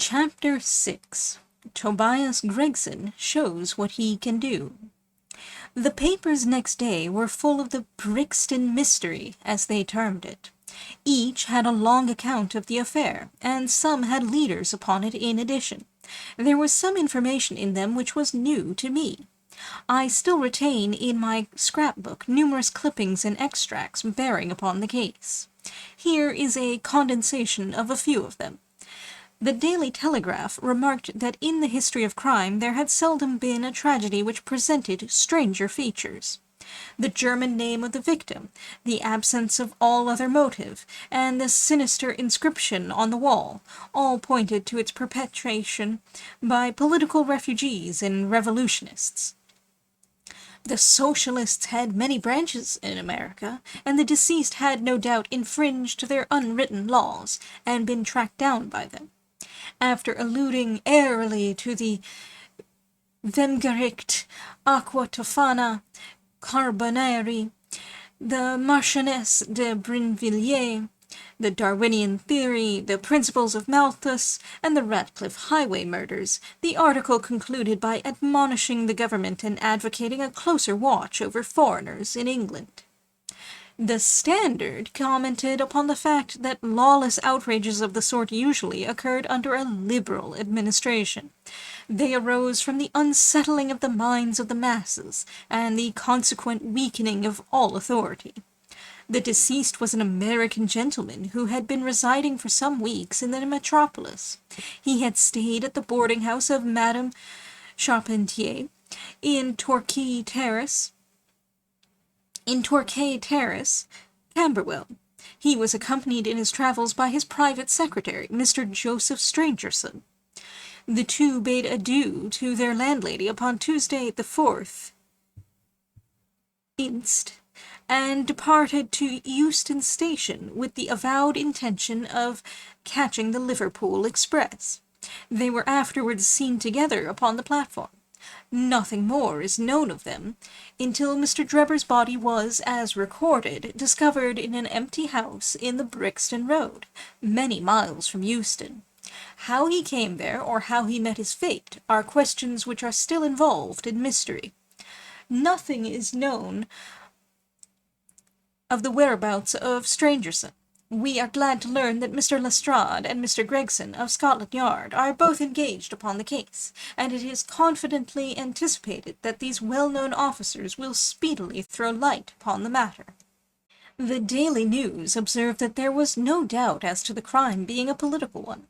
Chapter 6. Tobias Gregson shows what he can do. The papers next day were full of the Brixton mystery, as they termed it. Each had a long account of the affair, and some had leaders upon it in addition. There was some information in them which was new to me. I still retain in my scrapbook numerous clippings and extracts bearing upon the case. Here is a condensation of a few of them. The Daily Telegraph remarked that in the history of crime there had seldom been a tragedy which presented stranger features. The German name of the victim, the absence of all other motive, and the sinister inscription on the wall, all pointed to its perpetration by political refugees and revolutionists. The Socialists had many branches in America, and the deceased had no doubt infringed their unwritten laws, and been tracked down by them. After alluding airily to the Vemgericht, Aqua Tofana, Carbonari, the Marchioness de Brinvilliers, the Darwinian theory, the principles of Malthus, and the Ratcliffe highway murders, the article concluded by admonishing the government and advocating a closer watch over foreigners in England. The Standard commented upon the fact that lawless outrages of the sort usually occurred under a liberal administration. They arose from the unsettling of the minds of the masses, and the consequent weakening of all authority. The deceased was an American gentleman who had been residing for some weeks in the metropolis. He had stayed at the boarding-house of Madame Charpentier in Torquay Terrace, Camberwell. He was accompanied in his travels by his private secretary, Mr. Joseph Strangerson. The two bade adieu to their landlady upon Tuesday the 4th inst., and departed to Euston Station with the avowed intention of catching the Liverpool express. They were afterwards seen together upon the platform. Nothing more is known of them until Mr. Drebber's body was, as recorded, discovered in an empty house in the Brixton Road, many miles from Euston. How he came there, or how he met his fate, are questions which are still involved in mystery. Nothing is known of the whereabouts of Strangerson. We are glad to learn that Mr. Lestrade and Mr. Gregson of Scotland Yard are both engaged upon the case, and it is confidently anticipated that these well-known officers will speedily throw light upon the matter. The Daily News observed that there was no doubt as to the crime being a political one.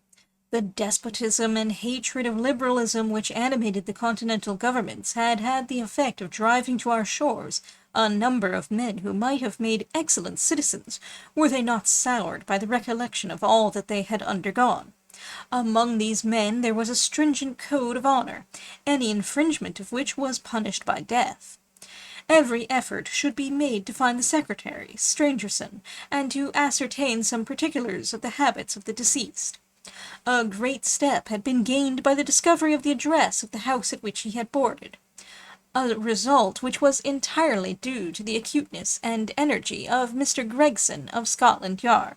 The despotism and hatred of liberalism which animated the continental governments had had the effect of driving to our shores a number of men who might have made excellent citizens, were they not soured by the recollection of all that they had undergone. Among these men there was a stringent code of honor, any infringement of which was punished by death. Every effort should be made to find the secretary, Strangerson, and to ascertain some particulars of the habits of the deceased. A great step had been gained by the discovery of the address of the house at which he had boarded, a result which was entirely due to the acuteness and energy of Mr. Gregson of Scotland Yard.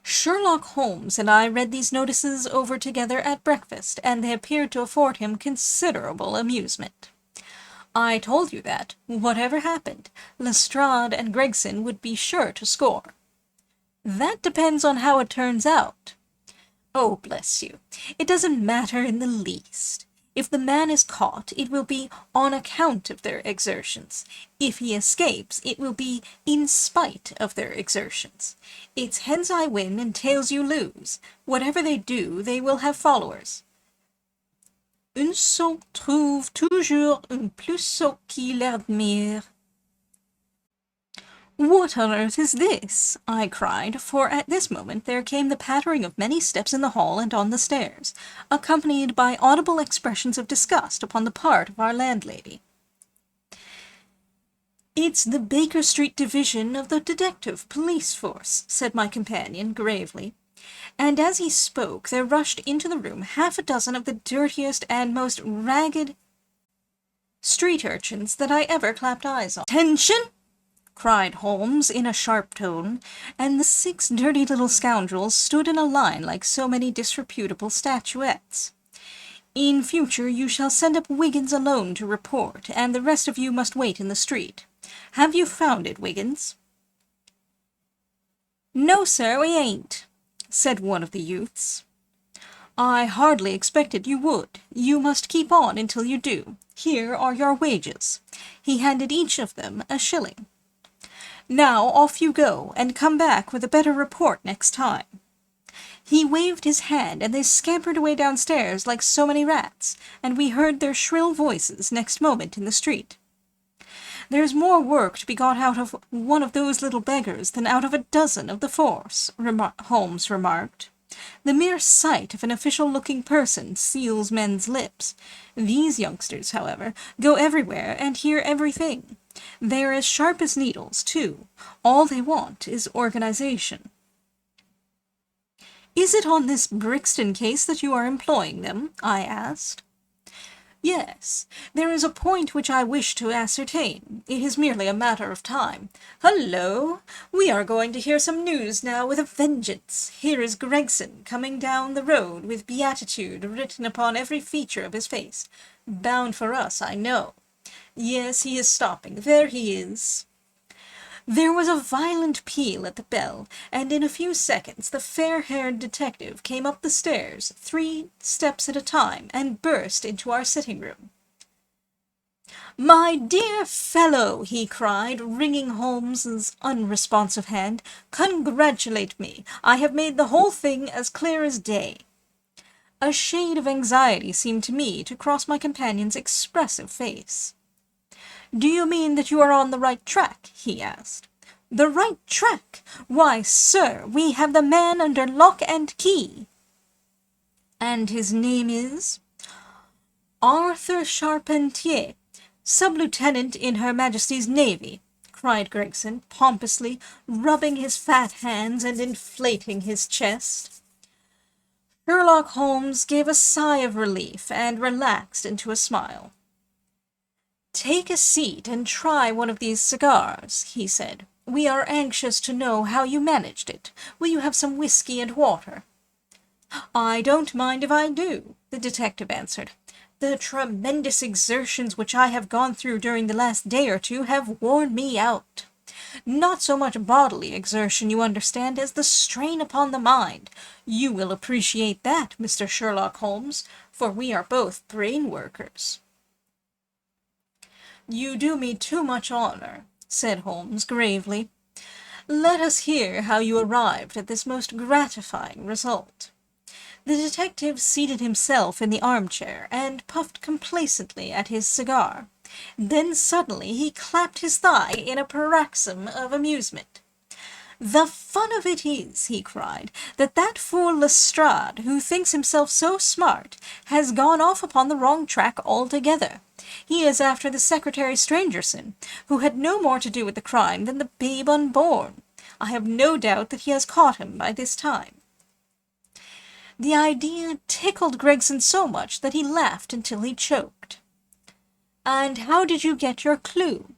Sherlock Holmes and I read these notices over together at breakfast, and they appeared to afford him considerable amusement. I told you that, whatever happened, Lestrade and Gregson would be sure to score. That depends on how it turns out. Oh, bless you, it doesn't matter in the least. If the man is caught, it will be on account of their exertions. If he escapes, it will be in spite of their exertions. It's heads I win and tails you lose. Whatever they do, they will have followers. Un sot trouve toujours un plus sot qui l'admire. What on earth is this? I cried, for at this moment there came the pattering of many steps in the hall and on the stairs, accompanied by audible expressions of disgust upon the part of our landlady. It's the Baker Street division of the detective police force, said my companion gravely, and as he spoke there rushed into the room half a dozen of the dirtiest and most ragged street urchins that I ever clapped eyes on. "Attention!" cried Holmes in a sharp tone, and the 6 dirty little scoundrels stood in a line like so many disreputable statuettes. In future you shall send up Wiggins alone to report, and the rest of you must wait in the street. Have you found it, Wiggins?" "No, sir, we ain't," said one of the youths. "I hardly expected you would. You must keep on until you do. Here are your wages." He handed each of them a shilling. "Now off you go, and come back with a better report next time." He waved his hand, and they scampered away downstairs like so many rats, and we heard their shrill voices next moment in the street. "There's more work to be got out of one of those little beggars than out of a dozen of the force," Holmes remarked. "The mere sight of an official-looking person seals men's lips. These youngsters, however, go everywhere and hear everything. They're as sharp as needles, too. All they want is organization." "Is it on this Brixton case that you are employing them?" I asked. "Yes, there is a point which I wish to ascertain. It is merely a matter of time. Hullo! We are going to hear some news now with a vengeance. Here is Gregson coming down the road with beatitude written upon every feature of his face. Bound for us, I know. Yes, he is stopping. There he is." There was a violent peal at the bell, and in a few seconds the fair-haired detective came up the stairs, 3 steps at a time, and burst into our sitting-room. "My dear fellow," he cried, wringing Holmes's unresponsive hand, "congratulate me. I have made the whole thing as clear as day." A shade of anxiety seemed to me to cross my companion's expressive face. "Do you mean that you are on the right track?" he asked. "The right track? Why, sir, we have the man under lock and key." "And his name is?" "Arthur Charpentier, sub-lieutenant in Her Majesty's Navy," cried Gregson, pompously, rubbing his fat hands and inflating his chest. Sherlock Holmes gave a sigh of relief and relaxed into a smile. "Take a seat and try one of these cigars," he said. "We are anxious to know how you managed it. Will you have some whiskey and water?" "I don't mind if I do," the detective answered. "The tremendous exertions which I have gone through during the last day or 2 have worn me out. Not so much bodily exertion, you understand, as the strain upon the mind. You will appreciate that, Mr. Sherlock Holmes, for we are both brain workers." "You do me too much honor," said Holmes gravely. "Let us hear how you arrived at this most gratifying result." The detective seated himself in the armchair and puffed complacently at his cigar. Then suddenly he clapped his thigh in a paroxysm of amusement. "The fun of it is," he cried, "that fool Lestrade, who thinks himself so smart, has gone off upon the wrong track altogether. He is after the Secretary Strangerson, who had no more to do with the crime than the babe unborn. I have no doubt that he has caught him by this time." The idea tickled Gregson so much that he laughed until he choked. "And how did you get your clue?"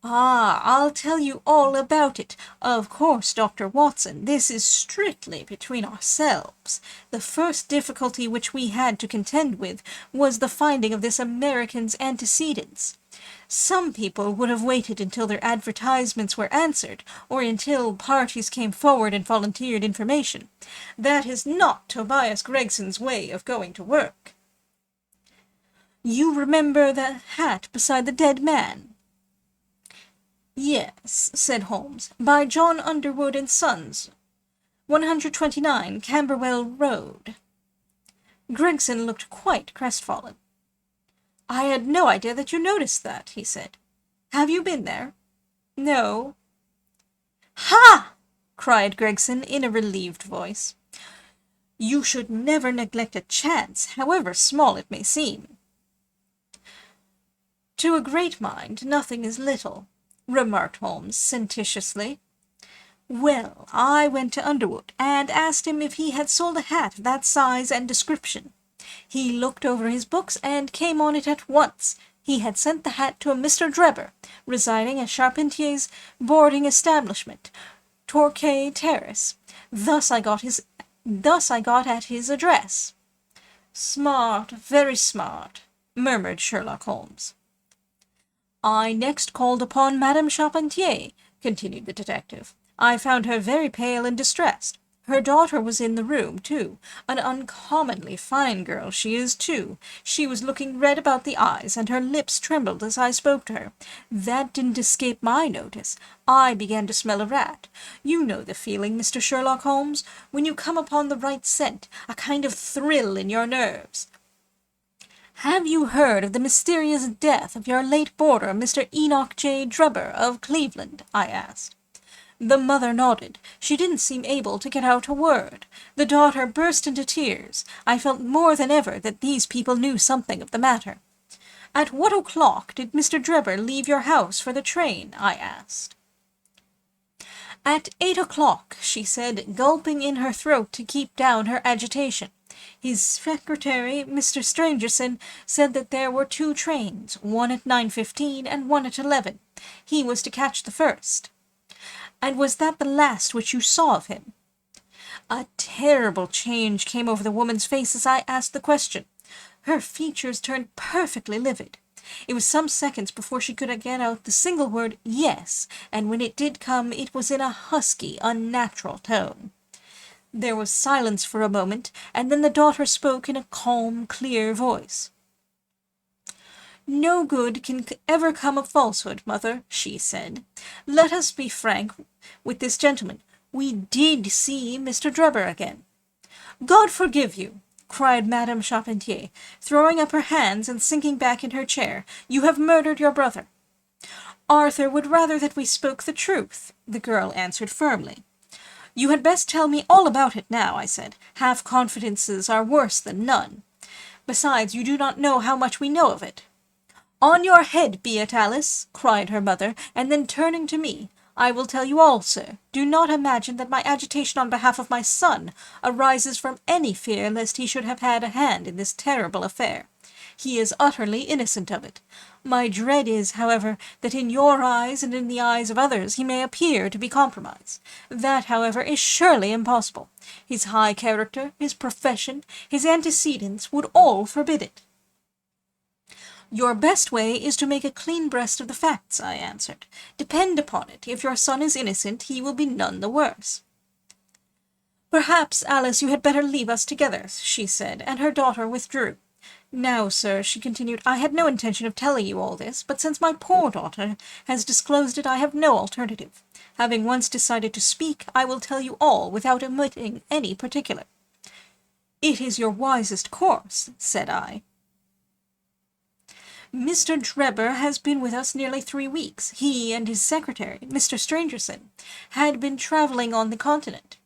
"Ah, I'll tell you all about it. Of course, Dr. Watson, this is strictly between ourselves. The first difficulty which we had to contend with was the finding of this American's antecedents. Some people would have waited until their advertisements were answered, or until parties came forward and volunteered information. That is not Tobias Gregson's way of going to work." "You remember the hat beside the dead man?" "Yes," said Holmes, "by John Underwood and Sons, 129 Camberwell Road." Gregson looked quite crestfallen. "I had no idea that you noticed that," he said. "Have you been there?" "No." "Ha!" cried Gregson in a relieved voice. "You should never neglect a chance, however small it may seem." "To a great mind, nothing is little," remarked Holmes sententiously. "Well, I went to Underwood and asked him if he had sold a hat of that size and description. He looked over his books and came on it at once. He had sent the hat to a Mr. Drebber, residing at Charpentier's boarding establishment, Torquay Terrace. Thus I got at his address. Smart, very smart, murmured Sherlock Holmes. I next called upon Madame Charpentier, continued the detective. I found her very pale and distressed. Her daughter was in the room, too. An uncommonly fine girl she is, too. She was looking red about the eyes, and her lips trembled as I spoke to her. That didn't escape my notice. I began to smell a rat. You know the feeling, Mr. Sherlock Holmes, when you come upon the right scent, a kind of thrill in your nerves. Have you heard of the mysterious death of your late boarder, Mr. Enoch J. Drebber of Cleveland? I asked. The mother nodded. She didn't seem able to get out a word. The daughter burst into tears. I felt more than ever that these people knew something of the matter. At what o'clock did Mr. Drebber leave your house for the train? I asked. At 8 o'clock, she said, gulping in her throat to keep down her agitation. His secretary, Mr. Strangerson, said that there were 2 trains, one at 9:15 and one at 11. He was to catch the first. And was that the last which you saw of him? A terrible change came over the woman's face as I asked the question. Her features turned perfectly livid. It was some seconds before she could get out the single word yes, and when it did come, it was in a husky, unnatural tone. There was silence for a moment, and then the daughter spoke in a calm, clear voice. No good can ever come of falsehood, mother, she said. Let us be frank with this gentleman. We did see Mr. Drebber again. God forgive you, cried Madame Charpentier, throwing up her hands and sinking back in her chair. You have murdered your brother. Arthur would rather that we spoke the truth, the girl answered firmly. You had best tell me all about it now, I said. Half-confidences are worse than none. Besides, you do not know how much we know of it. On your head be it, Alice, cried her mother, and then turning to me, I will tell you all, sir. Do not imagine that my agitation on behalf of my son arises from any fear lest he should have had a hand in this terrible affair. He is utterly innocent of it. My dread is, however, that in your eyes and in the eyes of others he may appear to be compromised. That, however, is surely impossible. His high character, his profession, his antecedents would all forbid it. Your best way is to make a clean breast of the facts, I answered. Depend upon it, if your son is innocent, he will be none the worse. Perhaps, Alice, you had better leave us together, she said, and her daughter withdrew. Now, sir, she continued, I had no intention of telling you all this, but since my poor daughter has disclosed it, I have no alternative. Having once decided to speak, I will tell you all without omitting any particular. It is your wisest course, said I. Mr. Drebber has been with us nearly 3 weeks. He and his secretary, Mr. Strangerson, had been travelling on the continent.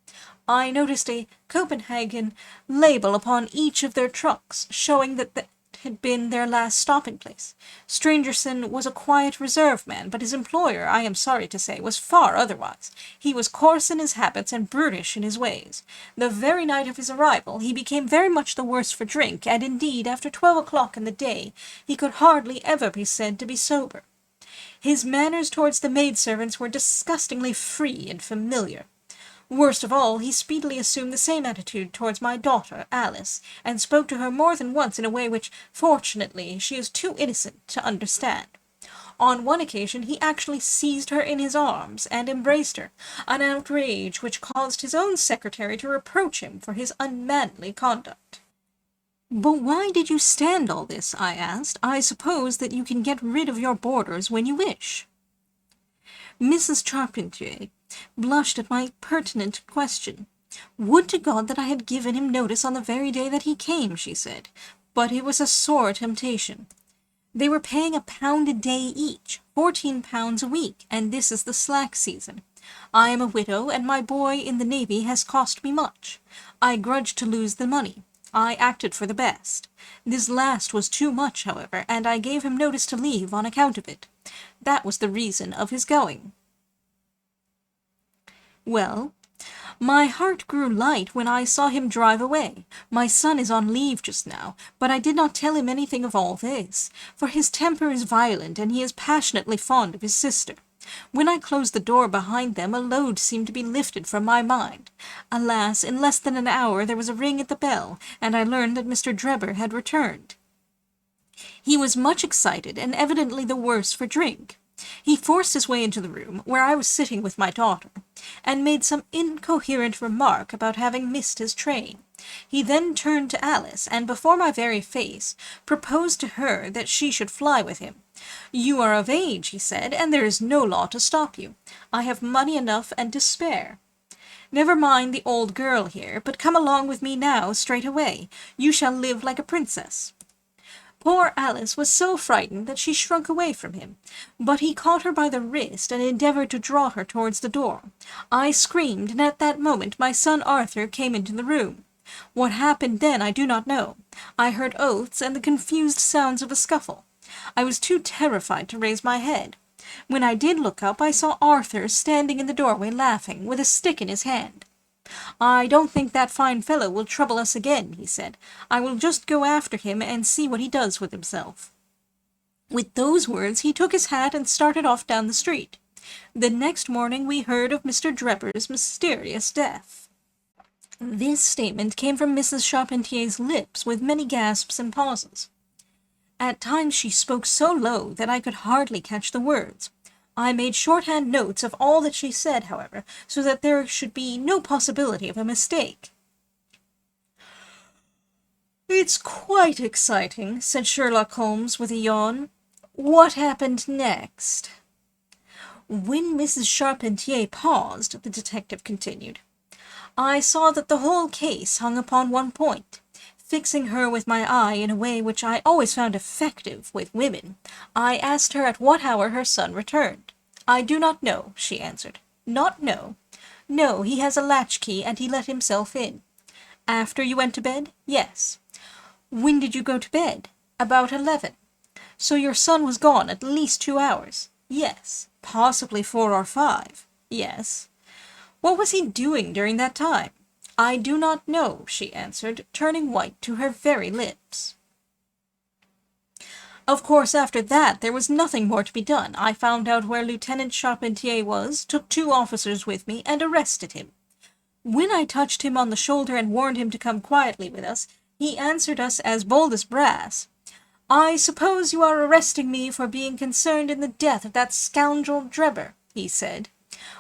I noticed a Copenhagen label upon each of their trucks, showing that had been their last stopping-place. Strangerson was a quiet, reserved man, but his employer, I am sorry to say, was far otherwise. He was coarse in his habits and brutish in his ways. The very night of his arrival he became very much the worse for drink, and indeed, after 12 o'clock in the day, he could hardly ever be said to be sober. His manners towards the maidservants were disgustingly free and familiar. Worst of all, he speedily assumed the same attitude towards my daughter, Alice, and spoke to her more than once in a way which, fortunately, she is too innocent to understand. On one occasion he actually seized her in his arms and embraced her, an outrage which caused his own secretary to reproach him for his unmanly conduct. But why did you stand all this? I asked. I suppose that you can get rid of your boarders when you wish. Mrs. Charpentier blushed at my pertinent question. Would to God that I had given him notice on the very day that he came, she said, but it was a sore temptation. They were paying £1 a day each, £14 a week, and this is the slack season. I am a widow, and my boy in the navy has cost me much. I grudged to lose the money. I acted for the best. This last was too much, however, and I gave him notice to leave on account of it. That was the reason of his going. Well, My heart grew light when I saw him drive away. My son is on leave just now, but I did not tell him anything of all this, for his temper is violent and he is passionately fond of his sister. When I closed the door behind them, a load seemed to be lifted from my mind. Alas, in less than an hour there was a ring at the bell, and I learned that Mr. Drebber had returned. He was much excited, and evidently the worse for drink. He forced his way into the room, where I was sitting with my daughter, and made some incoherent remark about having missed his train. He then turned to Alice, and before my very face, proposed to her that she should fly with him. "You are of age," he said, "and there is no law to stop you. I have money enough and to spare. Never mind the old girl here, but come along with me now, straight away. You shall live like a princess." Poor Alice was so frightened that she shrunk away from him, but he caught her by the wrist and endeavoured to draw her towards the door. I screamed, and at that moment my son Arthur came into the room. What happened then I do not know. I heard oaths and the confused sounds of a scuffle. I was too terrified to raise my head. When I did look up, I saw Arthur standing in the doorway laughing, with a stick in his hand. "I don't think that fine fellow will trouble us again," he said. "I will just go after him and see what he does with himself." With those words he took his hat and started off down the street. The next morning we heard of Mr. Drebber's mysterious death. This statement came from Mrs. Charpentier's lips with many gasps and pauses. At times she spoke so low that I could hardly catch the words. I made shorthand notes of all that she said, however, so that there should be no possibility of a mistake. "It's quite exciting," said Sherlock Holmes with a yawn. "What happened next?" When Mrs. Charpentier paused, the detective continued, I saw that the whole case hung upon one point. Fixing her with my eye in a way which I always found effective with women, I asked her at what hour her son returned. "I do not know," she answered. "Not know?" "No, he has a latchkey, and he let himself in." "After you went to bed?" "Yes." "When did you go to bed?" "About 11. "So your son was gone at least 2 hours?" "Yes." "Possibly 4 or 5? "Yes." "What was he doing during that time?" "I do not know," she answered, turning white to her very lips. Of course, after that, there was nothing more to be done. I found out where Lieutenant Charpentier was, took 2 officers with me, and arrested him. When I touched him on the shoulder and warned him to come quietly with us, he answered us as bold as brass. "I suppose you are arresting me for being concerned in the death of that scoundrel Drebber," he said.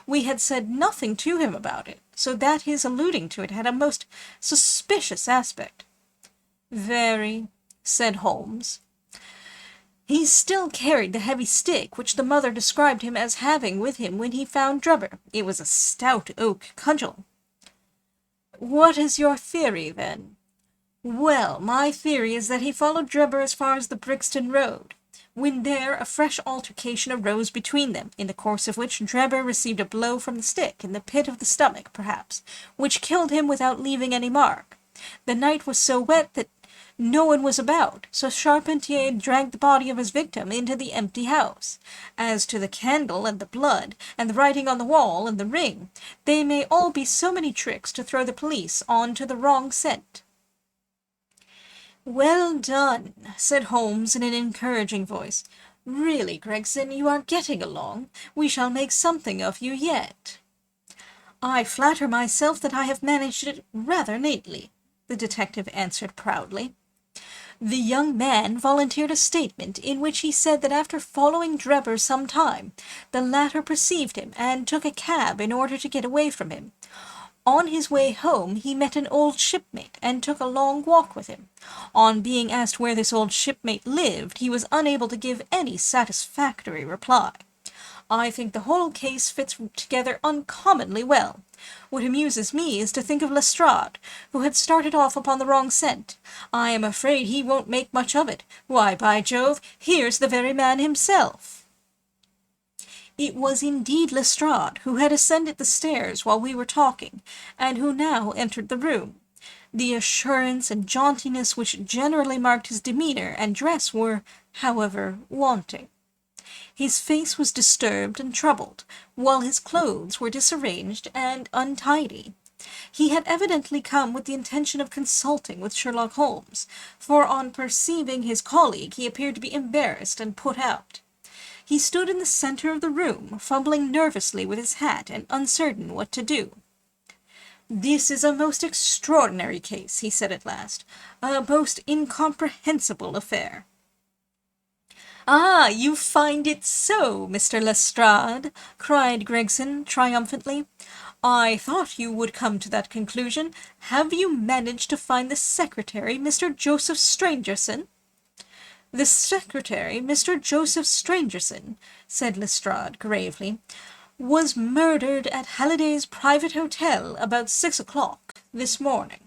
We had said nothing to him about it, so that his alluding to it had a most suspicious aspect. "Very," said Holmes. "He still carried the heavy stick which the mother described him as having with him when he found Drebber. It was a stout oak cudgel." "What is your theory, then?" "Well, my theory is that he followed Drebber as far as the Brixton Road. When there, a fresh altercation arose between them, in the course of which Drebber received a blow from the stick, in the pit of the stomach, perhaps, which killed him without leaving any mark. The night was so wet that no one was about, so Charpentier dragged the body of his victim into the empty house. As to the candle and the blood, and the writing on the wall, and the ring, they may all be so many tricks to throw the police on to the wrong scent." "Well done," said Holmes in an encouraging voice. "Really, Gregson, you are getting along. We shall make something of you yet." "I flatter myself that I have managed it rather neatly," the detective answered proudly. The young man volunteered a statement in which he said that after following Drebber some time, the latter perceived him and took a cab in order to get away from him. On his way home he met an old shipmate and took a long walk with him. On being asked where this old shipmate lived, he was unable to give any satisfactory reply. I think the whole case fits together uncommonly well. What amuses me is to think of Lestrade, who had started off upon the wrong scent. I am afraid he won't make much of it. Why, by Jove, here's the very man himself." It was indeed Lestrade, who had ascended the stairs while we were talking, and who now entered the room. The assurance and jauntiness which generally marked his demeanour and dress were, however, wanting. His face was disturbed and troubled, while his clothes were disarranged and untidy. He had evidently come with the intention of consulting with Sherlock Holmes, for on perceiving his colleague he appeared to be embarrassed and put out. He stood in the centre of the room, fumbling nervously with his hat and uncertain what to do. "This is a most extraordinary case," he said at last. "A most incomprehensible affair." "Ah, you find it so, Mr. Lestrade!" cried Gregson triumphantly. "I thought you would come to that conclusion. Have you managed to find the secretary, Mr. Joseph Stangerson?" "The secretary, Mr. Joseph Stangerson," said Lestrade gravely, "was murdered at Halliday's private hotel about 6 o'clock this morning."